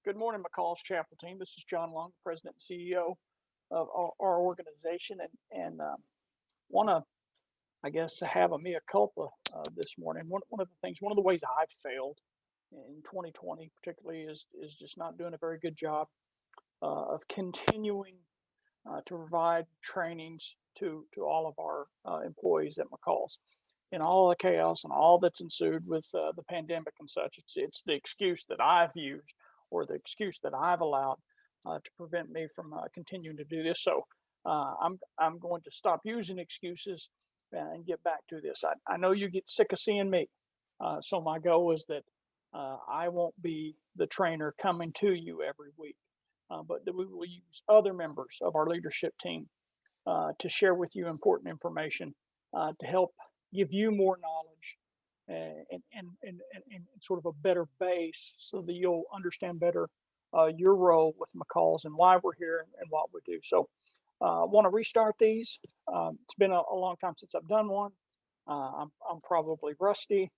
Good morning, McCall's Chapel team. This is John Long, President and CEO of our organization, and want to, I guess, have a mea culpa this morning. One of the things, one of the ways I've failed in 2020, particularly, is just not doing a very good job of continuing to provide trainings to all of our employees at McCall's. In all the chaos and all that's ensued with the pandemic and such, it's the excuse that I've used or the excuse that I've allowed to prevent me from continuing to do this. So I'm going to stop using excuses and get back to this. I know you get sick of seeing me, so my goal is that I won't be the trainer coming to you every week, but that we will use other members of our leadership team to share with you important information to help give you more knowledge and sort of a better base so that you'll understand better your role with McCall's and why we're here and what we do. So I want to restart these. It's been a long time since I've done one. I'm probably rusty,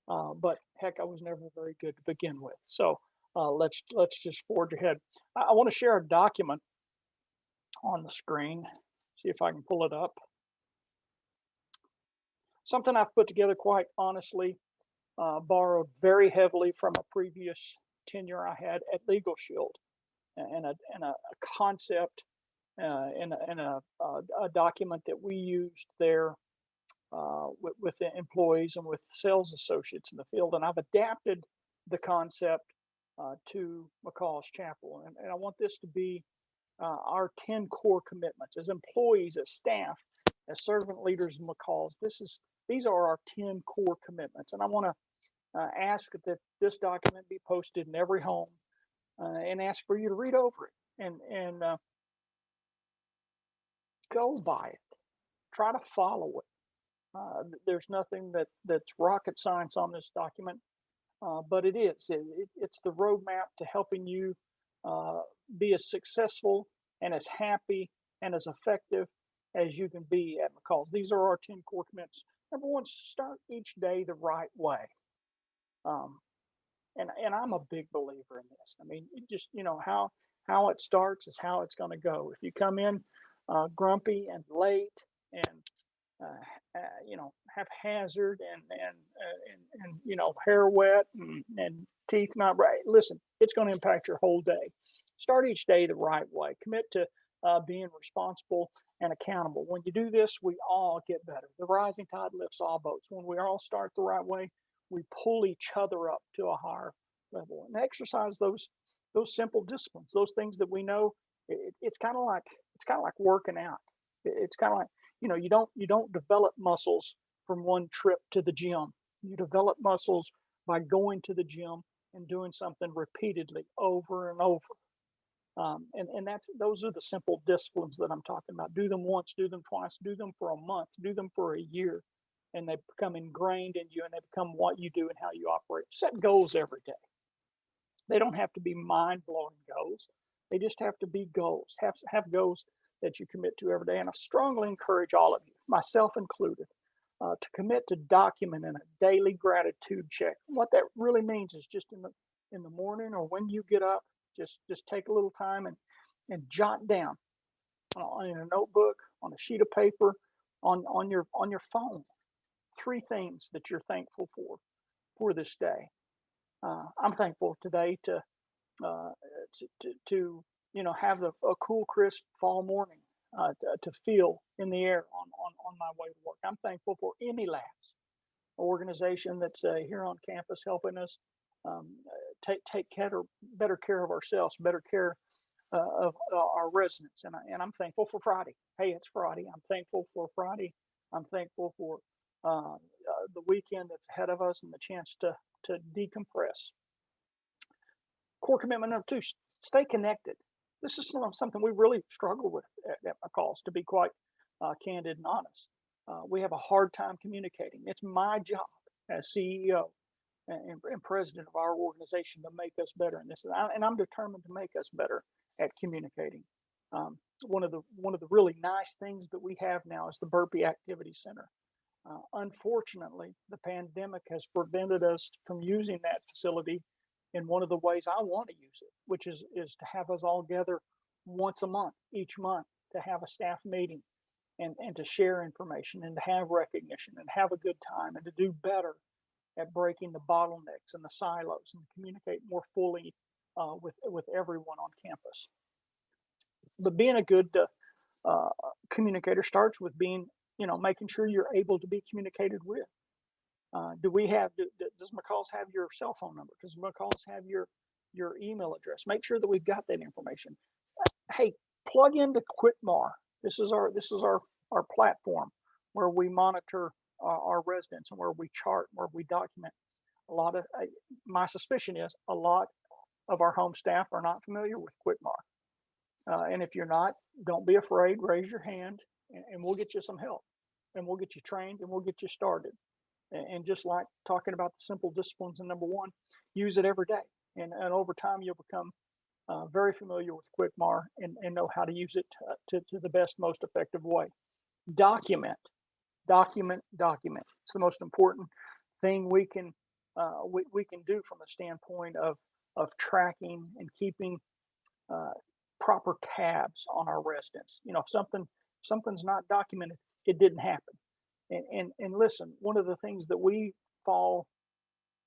but heck, I was never very good to begin with. So let's just forge ahead. I want to share a document on the screen. See if I can pull it up. Something I've put together quite honestly, borrowed very heavily from a previous tenure I had at Legal Shield, and a concept and a document that we used there with the employees and with sales associates in the field. And I've adapted the concept to McCall's Chapel, and I want this to be our 10 core commitments as employees, as staff, as servant leaders in McCall's. These are our 10 core commitments, and I want to ask that this document be posted in every home, and ask for you to read over it and go by it. Try to follow it. There's nothing that's rocket science on this document, but it is. It's the roadmap to helping you be as successful and as happy and as effective as you can be at McCall's. These are our 10 core commitments. Number one, start each day the right way. Um, and I'm a big believer in this. I mean, it just how it starts is how it's going to go. If you come in grumpy and late and haphazard and hair wet and teeth not right, listen, it's going to impact your whole day. Start each day the right way. Commit to being responsible and accountable. When you do this, we all get better. The rising tide lifts all boats. When we all start the right way, we pull each other up to a higher level and exercise those simple disciplines, those things that we know. It's kind of like working out. It's kind of like you don't develop muscles from one trip to the gym. You develop muscles by going to the gym and doing something repeatedly over and over. And those are the simple disciplines that I'm talking about. Do them once, do them twice, do them for a month, do them for a year, and they become ingrained in you and they become what you do and how you operate. Set goals every day. They don't have to be mind-blowing goals. They just have to be goals. Have goals that you commit to every day. And I strongly encourage all of you, myself included, to commit to documenting a daily gratitude check. What that really means is just in the morning or when you get up, just take a little time and jot down in a notebook, on a sheet of paper, on your phone, three things that you're thankful for this day. I'm thankful today uh, have a cool, crisp fall morning to feel in the air on my way to work. I'm thankful for Emmy Labs, an organization that's here on campus helping us take better care of ourselves, better care of our residents. And I'm thankful for Friday. Hey, it's Friday. I'm thankful for Friday. I'm thankful for the weekend that's ahead of us and the chance to decompress. Core commitment number two: stay connected. This is something we really struggle with at McCall's, to be quite candid and honest. We have a hard time communicating. It's my job as CEO and president of our organization to make us better in this, and I'm determined to make us better at communicating. One of the really nice things that we have now is the Burpee Activity Center. Unfortunately, the pandemic has prevented us from using that facility in one of the ways I want to use it, which is to have us all gather once a month, each month, to have a staff meeting and to share information and to have recognition and have a good time and to do better at breaking the bottlenecks and the silos and communicate more fully with everyone on campus. But being a good communicator starts with being, making sure you're able to be communicated with. Does McCall's have your cell phone number? Does McCall's have your email address? Make sure that we've got that information. Hey, plug into Quitmar. This is our platform where we monitor our residents and where we chart, where we document. A lot of my suspicion is a lot of our home staff are not familiar with Quitmar. And if you're not, don't be afraid. Raise your hand, and we'll get you some help, and we'll get you trained, and we'll get you started. And just like talking about the simple disciplines in number one, use it every day, and over time you'll become very familiar with Quitmar and know how to use it to the best, most effective way. Document, document. It's the most important thing we can do from a standpoint of tracking and keeping proper tabs on our residents. If something's not documented, it didn't happen. And listen, one of the things that we fall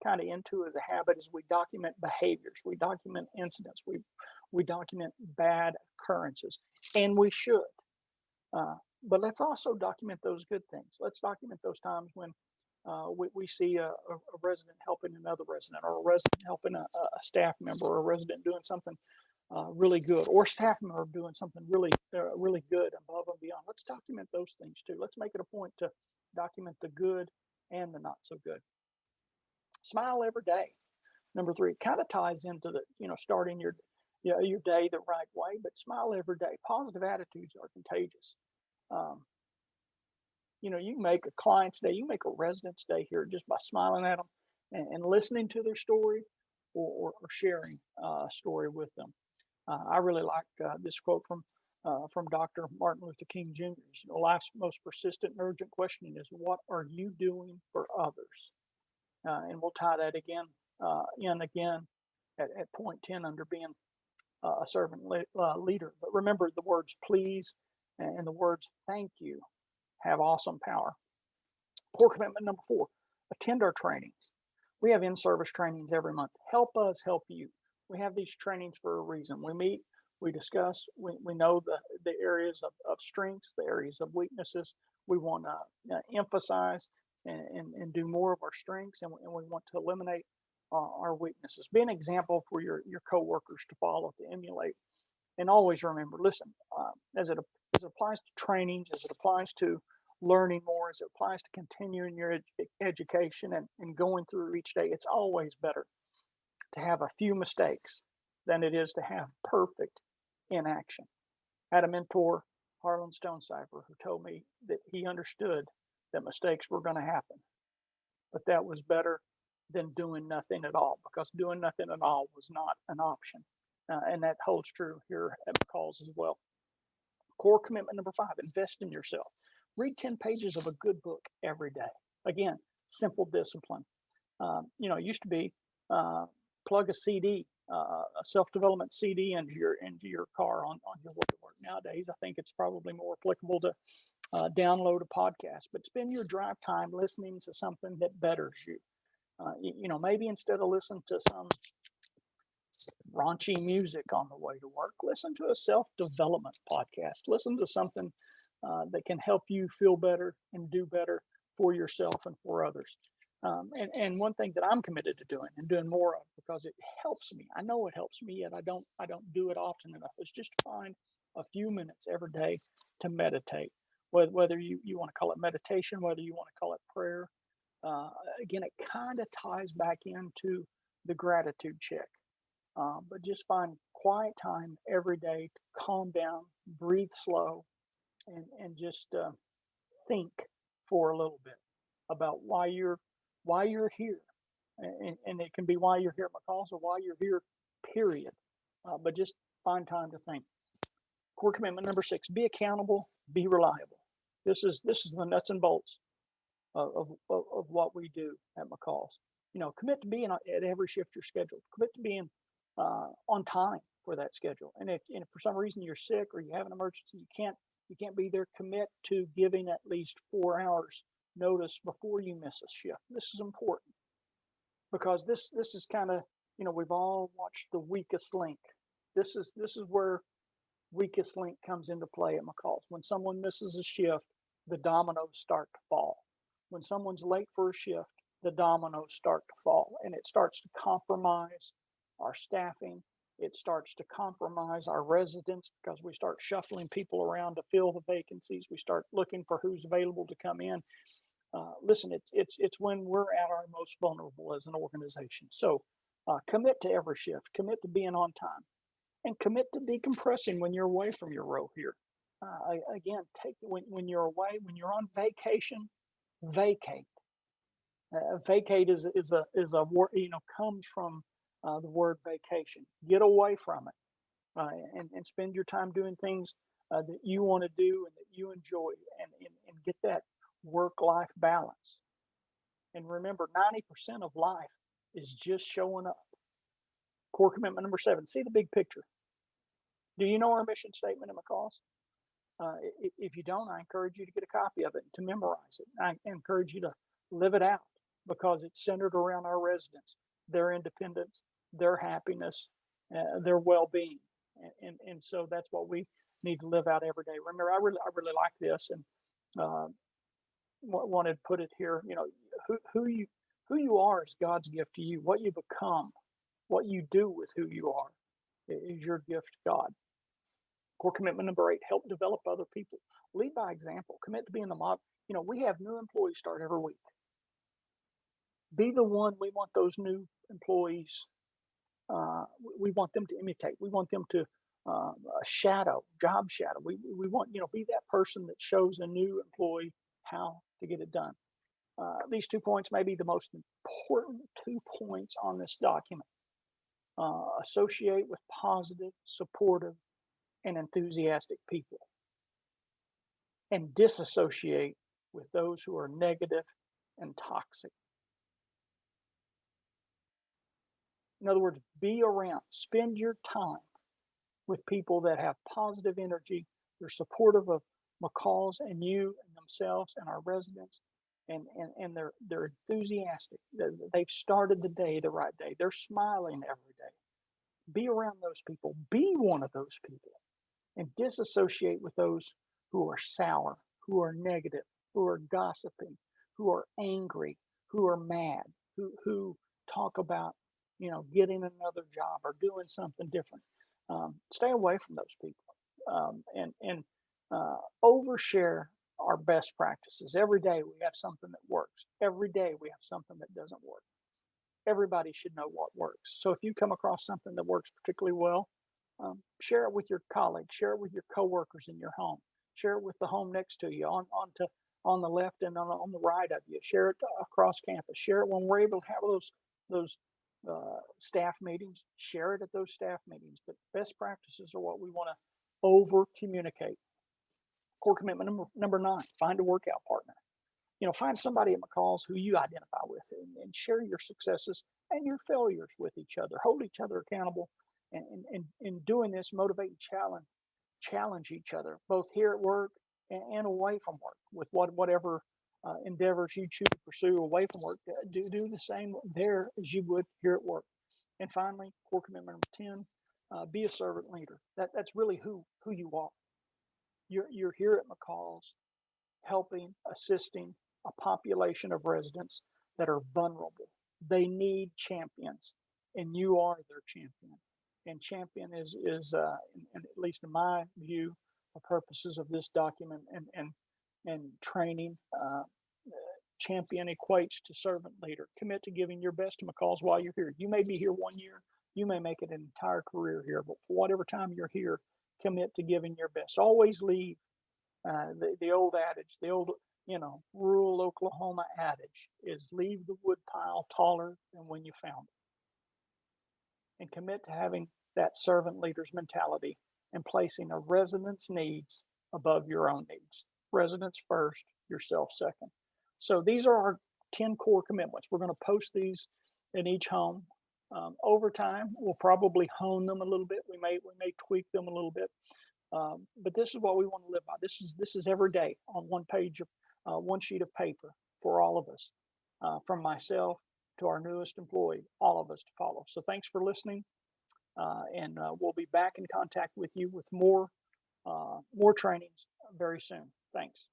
kind of into as a habit is we document behaviors, we document incidents, we document bad occurrences, and we should. But let's also document those good things. Let's document those times when we see a resident helping another resident, or a resident helping a staff member, or a resident doing something really good, or staff member doing something really good above and beyond. Let's document those things too. Let's make it a point to document the good and the not so good. Smile every day. Number three, kind of ties into the starting your day the right way, but smile every day. Positive attitudes are contagious. Um, you can make a client's day, you make a resident's day here just by smiling at them and listening to their story, or sharing a story with them. I really like this quote from Dr. Martin Luther King Jr. Life's most persistent and urgent question is, what are you doing for others? And we'll tie that again at point 10 under being a servant leader. But remember, the words please and the words thank you have awesome power. Core commitment number 4, attend our trainings. We have in-service trainings every month. Help us help you. We have these trainings for a reason. We meet, we discuss, we know the areas of strengths, the areas of weaknesses. We want to emphasize and do more of our strengths, and we want to eliminate our weaknesses. Be an example for your coworkers to follow, to emulate. And always remember, listen, as it applies to trainings, as it applies to learning more, as it applies to continuing your education and going through each day, it's always better to have a few mistakes than it is to have perfect inaction. I had a mentor, Harlan Stonecipher, who told me that he understood that mistakes were going to happen, but that was better than doing nothing at all, because doing nothing at all was not an option. And that holds true here at McCall's as well. Core commitment number 5, invest in yourself. Read 10 pages of a good book every day. Again, simple discipline. It used to be plug a CD, a self-development CD into your car on your way to work. Nowadays, I think it's probably more applicable to download a podcast, but spend your drive time listening to something that betters you. Maybe instead of listening to some raunchy music on the way to work, listen to a self-development podcast. Listen to something that can help you feel better and do better for yourself and for others. And one thing that I'm committed to doing and doing more of, because it helps me. I know it helps me, yet I don't do it often enough. Is just to find a few minutes every day to meditate. Whether you want to call it meditation, whether you want to call it prayer. Again, it kind of ties back into the gratitude check. But just find quiet time every day to calm down, breathe slow, and just think for a little bit about why you're here, and it can be why you're here at McCall's or why you're here, period. But just find time to think. Core commitment number 6: be accountable, be reliable. This is the nuts and bolts of what we do at McCall's. Commit to being at every shift you're scheduled. Commit to being on time for that schedule. And if for some reason you're sick or you have an emergency, you can't be there. Commit to giving at least 4 hours notice before you miss a shift. This is important because this is kind of, we've all watched The Weakest Link. This is where weakest link comes into play at McCall's. When someone misses a shift, the dominoes start to fall. When someone's late for a shift, the dominoes start to fall, and it starts to compromise our staffing. It starts to compromise our residents because we start shuffling people around to fill the vacancies. We start looking for who's available to come in. Listen, it's when we're at our most vulnerable as an organization. So commit to every shift. Commit to being on time, and commit to decompressing when you're away from your role here. Again, take when you're away, when you're on vacation, vacate. Vacate is a word, comes from the word vacation. Get away from it, and spend your time doing things that you want to do and that you enjoy, and get that work-life balance. And remember, 90% of life is just showing up. Core commitment number 7: see the big picture. Do you know our mission statement at McCall's? If you don't, I encourage you to get a copy of it and to memorize it. I encourage you to live it out because it's centered around our residents, their independence, their happiness, their well-being, and so that's what we need to live out every day. Remember, I really like this, and uh, wanted to put it here. Who you are is God's gift to you. What you become, what you do with who you are, is your gift to God. Core commitment number 8: help develop other people. Lead by example. Commit to being the model. We have new employees start every week. Be the one we want those new employees. We want them to imitate. We want them to job shadow. We want, be that person that shows a new employee how to get it done. These 2 points may be the most important 2 points on this document. Associate with positive, supportive, and enthusiastic people, and disassociate with those who are negative and toxic. In other words, be around, spend your time with people that have positive energy. They're supportive of McCall's and you and themselves and our residents, and they're enthusiastic. They've started the day the right day. They're smiling every day. Be around those people. Be one of those people, and disassociate with those who are sour, who are negative, who are gossiping, who are angry, who are mad, who talk about, getting another job or doing something different. Stay away from those people, and overshare our best practices. Every day we have something that works. Every day we have something that doesn't work. Everybody should know what works. So if you come across something that works particularly well, share it with your colleagues, share it with your coworkers in your home, share it with the home next to you, on the left and on the right of you. Share it across campus. Share it when we're able to have those staff meetings. Share it at those staff meetings. But best practices are what we want to over communicate. Core commitment number 9: find a workout partner. Find somebody at McCall's who you identify with, and share your successes and your failures with each other. Hold each other accountable, and in doing this, motivate and challenge each other, both here at work and away from work, with whatever endeavors you choose to pursue away from work. Do the same there as you would here at work. And finally, core commitment number 10: be a servant leader. That's really who you are. You're here at McCall's, helping, assisting a population of residents that are vulnerable. They need champions, and you are their champion. And champion is at least in my view, the purposes of this document and training. Champion equates to servant leader. Commit to giving your best to McCall's while you're here. You may be here 1 year, you may make it an entire career here, but for whatever time you're here, commit to giving your best. Always leave the old adage, the old, rural Oklahoma adage is leave the wood pile taller than when you found it. And commit to having that servant leader's mentality and placing a resident's needs above your own needs. Residents first, yourself second. So these are our 10 core commitments. We're going to post these in each home. Over time, we'll probably hone them a little bit. We may tweak them a little bit, but this is what we want to live by. This is every day on one page of one sheet of paper for all of us, from myself to our newest employee, all of us to follow. So thanks for listening, and we'll be back in contact with you with more trainings very soon. Thanks.